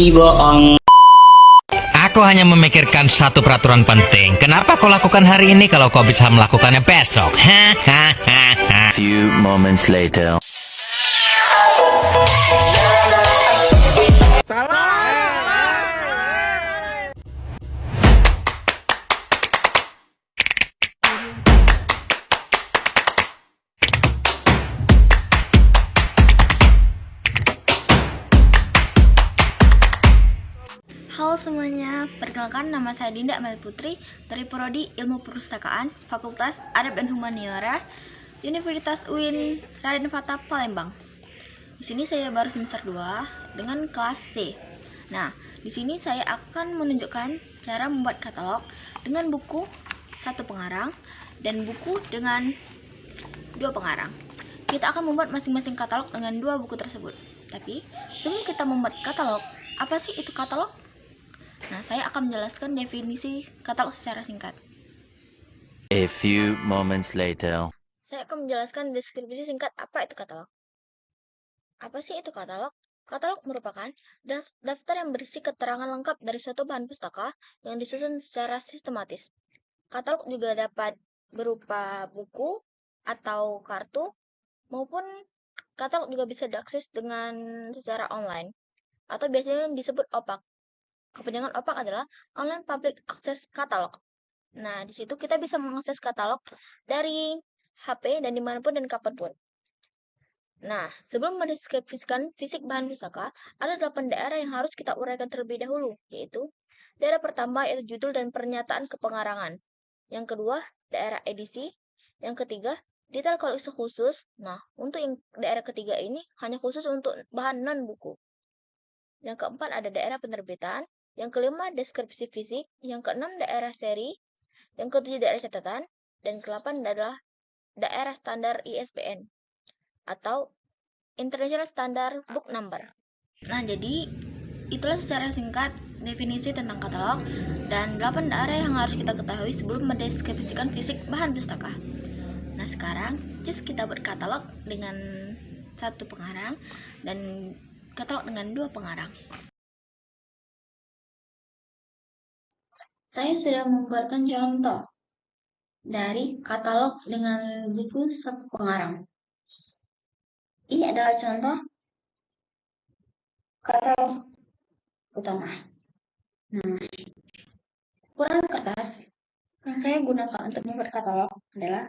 bohong. Aku hanya memikirkan satu peraturan penting. Kenapa kau lakukan hari ini kalau kau bisa melakukannya besok? Hahaha. Few moments later. Halo semuanya, perkenalkan nama saya Dinda Amelia Putri dari Prodi Ilmu Perpustakaan, Fakultas Adab dan Humaniora, Universitas UIN Raden Fatah Palembang. Di sini saya baru semester 2 dengan kelas C. Nah, di sini saya akan menunjukkan cara membuat katalog dengan buku 1 pengarang dan buku dengan 2 pengarang. Kita akan membuat masing-masing katalog dengan 2 buku tersebut. Tapi, sebelum kita membuat katalog, apa sih itu katalog? Nah, saya akan menjelaskan definisi katalog secara singkat. A few moments later. Saya akan menjelaskan deskripsi singkat apa itu katalog. Apa sih itu katalog? Katalog merupakan daftar yang berisi keterangan lengkap dari suatu bahan pustaka yang disusun secara sistematis. Katalog juga dapat berupa buku atau kartu, maupun katalog juga bisa diakses dengan secara online, atau biasanya disebut OPAK. Kepanjangan OPAK adalah Online Public Access Catalog. Nah, di situ kita bisa mengakses katalog dari HP dan dimanapun dan kapanpun. Nah, sebelum mendeskripsikan fisik bahan pustaka, ada 8 daerah yang harus kita uraikan terlebih dahulu, yaitu daerah pertama yaitu judul dan pernyataan kepengarangan. Yang kedua, daerah edisi. Yang ketiga, detail koleksi khusus. Nah, untuk yang daerah ketiga ini hanya khusus untuk bahan non-buku. Yang keempat ada daerah penerbitan. Yang kelima, deskripsi fisik. Yang keenam, daerah seri. Yang ketujuh, daerah catatan. Dan ke-8 adalah daerah standar ISBN atau International Standard Book Number. Nah, jadi itulah secara singkat definisi tentang katalog dan 8 daerah yang harus kita ketahui sebelum mendeskripsikan fisik bahan pustaka. Nah, sekarang just kita berkatalog dengan 1 pengarang dan katalog dengan 2 pengarang. Saya sudah membuatkan contoh dari katalog dengan buku 1 pengarang. Ini adalah contoh katalog utama. Nah, ukuran kertas yang saya gunakan untuk membuat katalog adalah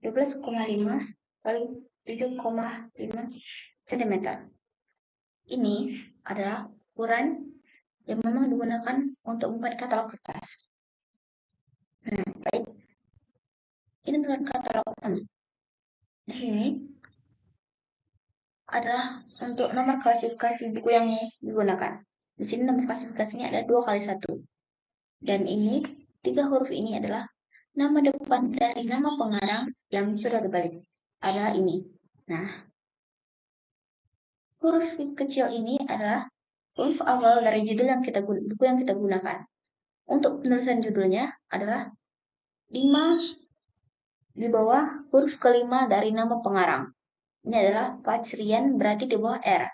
12,5 kali 7,5 cm. Ini adalah ukuran yang memang digunakan untuk membuat katalog kertas. Nah, baik. Ini adalah katalog utama. Di sini adalah untuk nomor klasifikasi buku yang digunakan. Di sini nomor klasifikasinya ada 2 kali 1. Dan ini 3 huruf ini adalah nama depan dari nama pengarang yang sudah dibalik. Adalah ini. Nah, huruf kecil ini adalah huruf awal dari judul buku yang kita gunakan. Untuk penulisan judulnya adalah 5 di bawah huruf kelima dari nama pengarang. Ini adalah Fajrian, berarti di bawah R.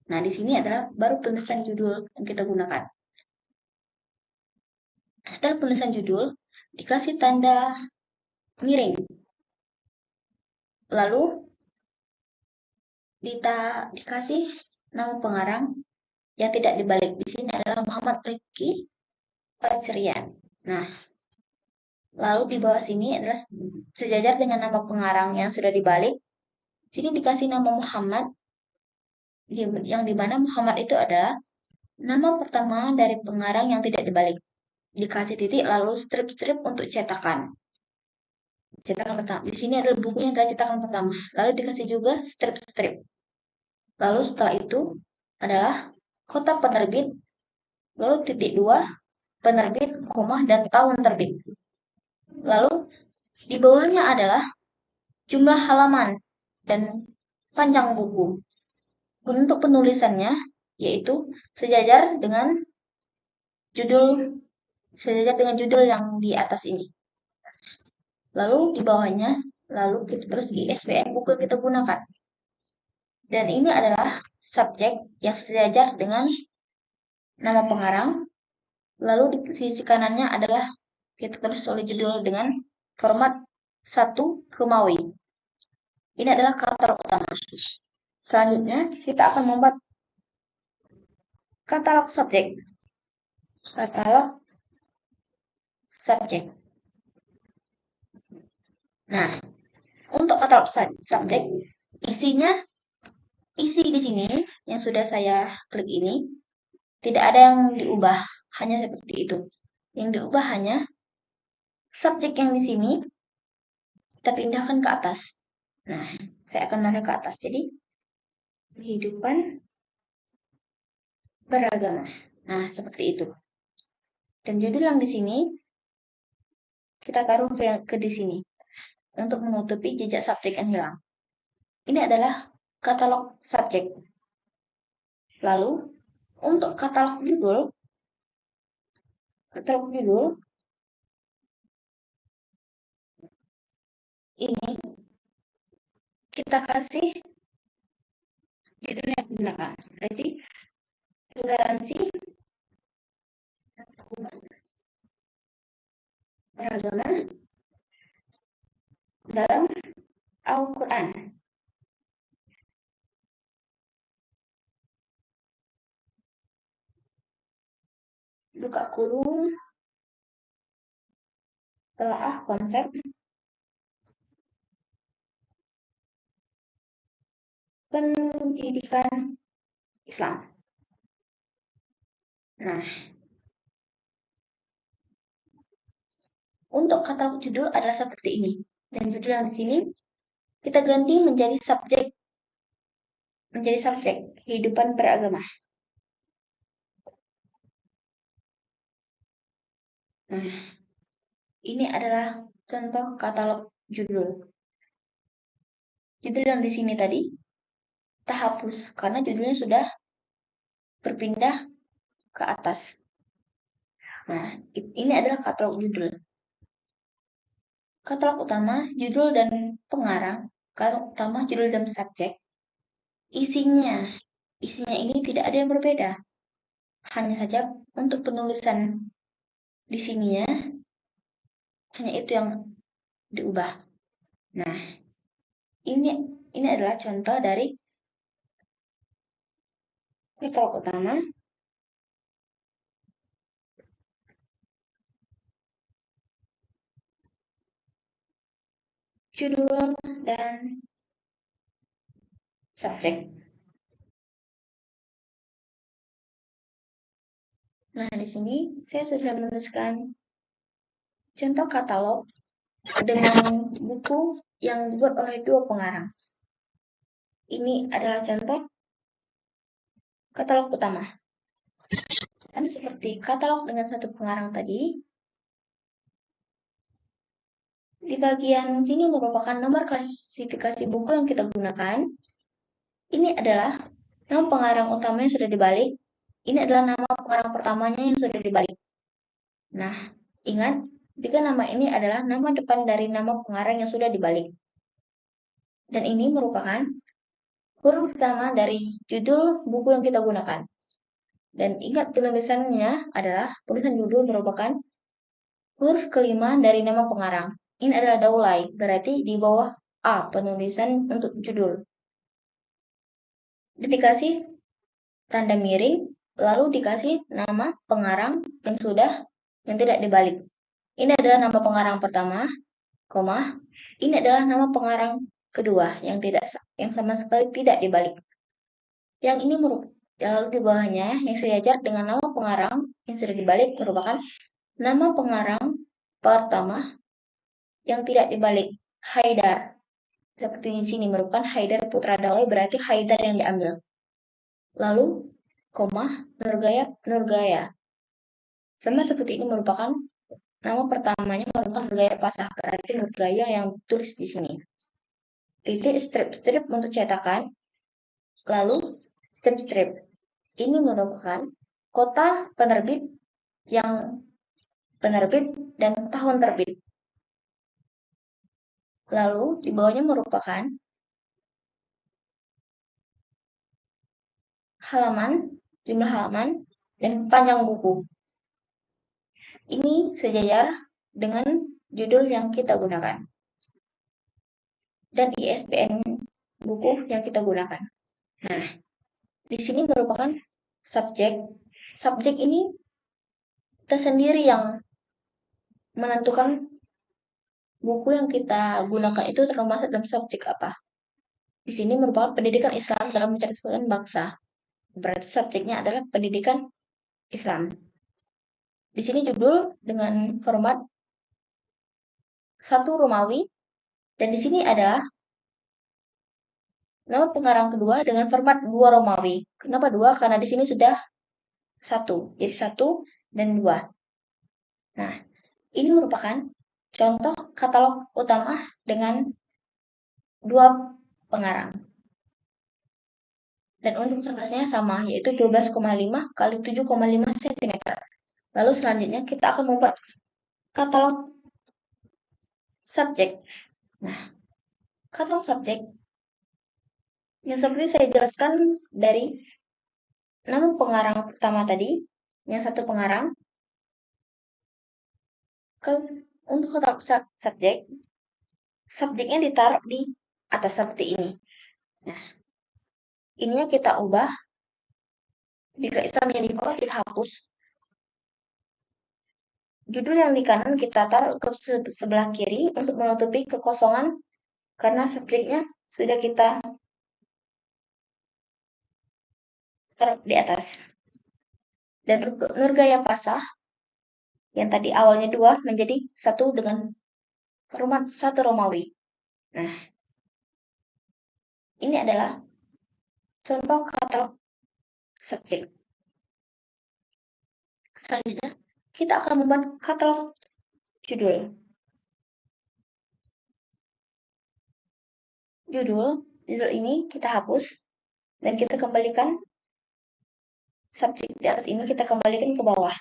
Nah, di sini adalah baru penulisan judul yang kita gunakan. Setelah penulisan judul, dikasih tanda miring. Lalu dikasih nama pengarang yang tidak dibalik. Di sini adalah Muhammad Rifki Fajrian. Nah, lalu di bawah sini adalah sejajar dengan nama pengarang yang sudah dibalik. Sini dikasih nama Muhammad, yang dimana Muhammad itu adalah nama pertama dari pengarang yang tidak dibalik. Dikasih titik lalu strip-strip untuk cetakan. Cetakan pertama. Di sini adalah buku yang telah cetakan pertama. Lalu dikasih juga strip-strip. Lalu setelah itu adalah kota penerbit, lalu titik 2, penerbit, koma, dan tahun terbit. Lalu di bawahnya adalah jumlah halaman dan panjang buku. Untuk penulisannya yaitu sejajar dengan judul yang di atas ini. Lalu di bawahnya kita terus ISBN buku yang kita gunakan. Dan ini adalah subjek yang sejajar dengan nama pengarang, lalu di sisi kanannya adalah kita tulis oleh judul dengan format 1 Romawi. Ini adalah katalog utama. Selanjutnya, kita akan membuat katalog subjek. Katalog subjek. Nah, untuk katalog subjek, isi di sini yang sudah saya klik ini tidak ada yang diubah, hanya seperti itu. Yang diubah hanya subjek yang di sini kita pindahkan ke atas. Nah, saya akan naruh ke atas. Jadi, kehidupan beragama. Nah, seperti itu. Dan judul yang di sini kita taruh ke di sini untuk menutupi jejak subjek yang hilang. Ini adalah katalog subjek. Lalu, untuk katalog judul ini kita kasih judul yang digunakan. Jadi, toleransi beragama dalam Al-Quran. Buka kurung, telaah konsep pendidikan Islam. Nah, untuk katalog judul adalah seperti ini. Dan judul yang di sini kita ganti menjadi subjek kehidupan beragama. Nah, ini adalah contoh katalog judul. Judul yang di sini tadi kita hapus karena judulnya sudah berpindah ke atas. Nah, ini adalah katalog judul. Katalog utama, judul dan pengarang. Katalog utama, judul dan subjek. Isinya ini tidak ada yang berbeda. Hanya saja untuk penulisan di sininya hanya itu yang diubah. Nah, ini adalah contoh dari katalog utama, judul dan subjek. Nah, di sini saya sudah menuliskan contoh katalog dengan buku yang dibuat oleh 2 pengarang. Ini adalah contoh katalog utama. Dan seperti katalog dengan 1 pengarang tadi, di bagian sini merupakan nomor klasifikasi buku yang kita gunakan. Ini adalah nama pengarang utama yang sudah dibalik. Ini adalah nama pengarang pertamanya yang sudah dibalik. Nah, ingat, jika nama ini adalah nama depan dari nama pengarang yang sudah dibalik. Dan ini merupakan huruf pertama dari judul buku yang kita gunakan. Dan ingat penulisannya adalah penulisan judul merupakan huruf kelima dari nama pengarang. Ini adalah daulai, berarti di bawah A penulisan untuk judul. Dan dikasih tanda miring, lalu dikasih nama pengarang yang tidak dibalik. Ini adalah nama pengarang pertama, koma. Ini adalah nama pengarang kedua yang sama sekali tidak dibalik. Yang ini lalu di bawahnya yang sejajar dengan nama pengarang yang sudah dibalik merupakan nama pengarang pertama yang tidak dibalik, Haidar. Seperti di sini merupakan Haidar Putra Daulay, berarti Haidar yang diambil. Lalu, koma, Nurgaya. Sama seperti ini merupakan nama pertamanya merupakan Nurgaya Pasah, berarti Nurgaya yang tulis di sini. Titik strip untuk cetakan. Lalu, strip. Ini merupakan kota penerbit dan tahun terbit. Lalu, di bawahnya merupakan jumlah halaman, dan panjang buku. Ini sejajar dengan judul yang kita gunakan dan ISBN buku yang kita gunakan. Nah, di sini merupakan subjek. Subjek ini kita sendiri yang menentukan buku yang kita gunakan itu termasuk dalam subjek apa. Di sini merupakan pendidikan Islam dalam mencerdaskan bangsa. Berarti subjeknya adalah pendidikan Islam. Di sini judul dengan format 1 Romawi dan di sini adalah nama pengarang kedua dengan format 2 Romawi. Kenapa 2? Karena di sini sudah 1. Jadi 1 dan 2. Nah, ini merupakan contoh katalog utama dengan 2 pengarang. Dan untuk kertasnya sama, yaitu 12,5 kali 7,5 cm. Lalu selanjutnya kita akan membuat katalog subjek. Nah, katalog subjek yang seperti saya jelaskan dari nama pengarang pertama tadi, yang satu pengarang, untuk katalog subjek, subjeknya ditaruh di atas seperti ini. Nah, ininya kita ubah. Jika Islamnya di bawah kita hapus. Judul yang di kanan kita taruh ke sebelah kiri untuk menutupi kekosongan karena subjeknya sudah kita taruh di atas. Dan Nurgaya Pasah yang tadi awalnya 2 menjadi 1 dengan format 1 Romawi. Nah, ini adalah contoh katalog subjek. Selanjutnya, kita akan membuat katalog judul. Judul ini kita hapus dan kita kembalikan subjek di atas ini kita kembalikan ke bawah.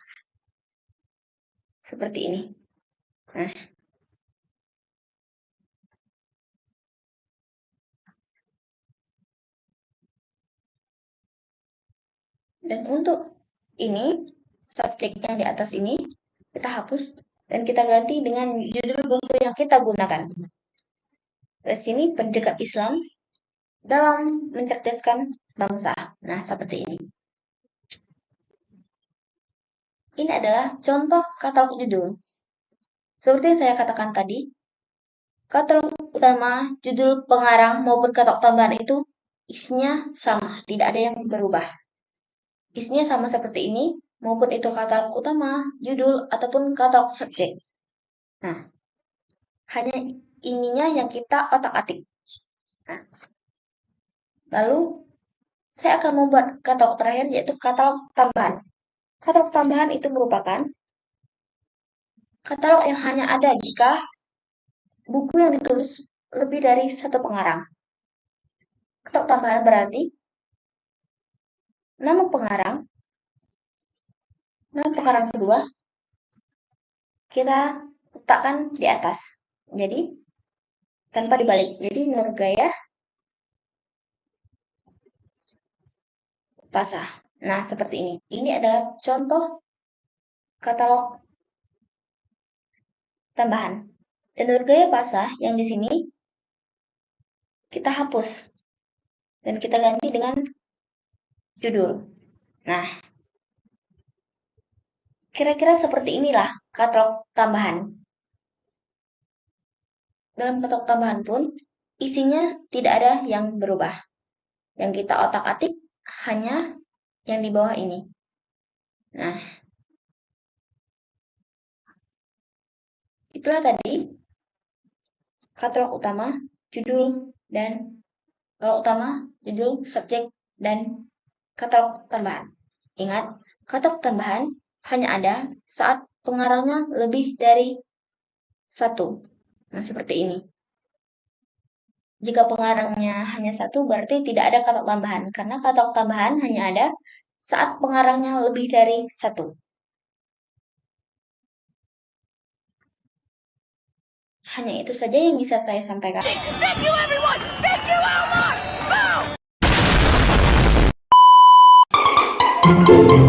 Seperti ini. Nah, dan untuk ini, subjek yang di atas ini, kita hapus dan kita ganti dengan judul buku yang kita gunakan. Di sini pendidikan Islam dalam mencerdaskan bangsa. Nah, seperti ini. Ini adalah contoh katalog judul. Seperti yang saya katakan tadi, katalog utama, judul, pengarang, maupun katalog tambahan itu isinya sama, tidak ada yang berubah. Isinya sama seperti ini, maupun itu katalog utama, judul, ataupun katalog subjek. Nah, hanya ininya yang kita otak-atik. Nah, lalu, saya akan membuat katalog terakhir, yaitu katalog tambahan. Katalog tambahan itu merupakan katalog yang hanya ada jika buku yang ditulis lebih dari 1 pengarang. Katalog tambahan berarti nama pengarang kedua kita letakkan di atas. Jadi tanpa dibalik. Jadi Nurgaya Pasah. Nah, seperti ini. Ini adalah contoh katalog tambahan. Dan Nurgaya Pasah yang di sini kita hapus dan kita ganti dengan judul. Nah, kira-kira seperti inilah katalog tambahan. Dalam katalog tambahan pun isinya tidak ada yang berubah. Yang kita otak-atik hanya yang di bawah ini. Nah, itulah tadi katalog utama, judul, dan katalog utama, judul, subjek, dan katalog tambahan. Ingat, katalog tambahan hanya ada saat pengarangnya lebih dari 1. Nah, seperti ini. Jika pengarangnya hanya 1, berarti tidak ada katalog tambahan. Karena katalog tambahan hanya ada saat pengarangnya lebih dari 1. Hanya itu saja yang bisa saya sampaikan. Thank you, everyone! Thank you, Elmore! Boom!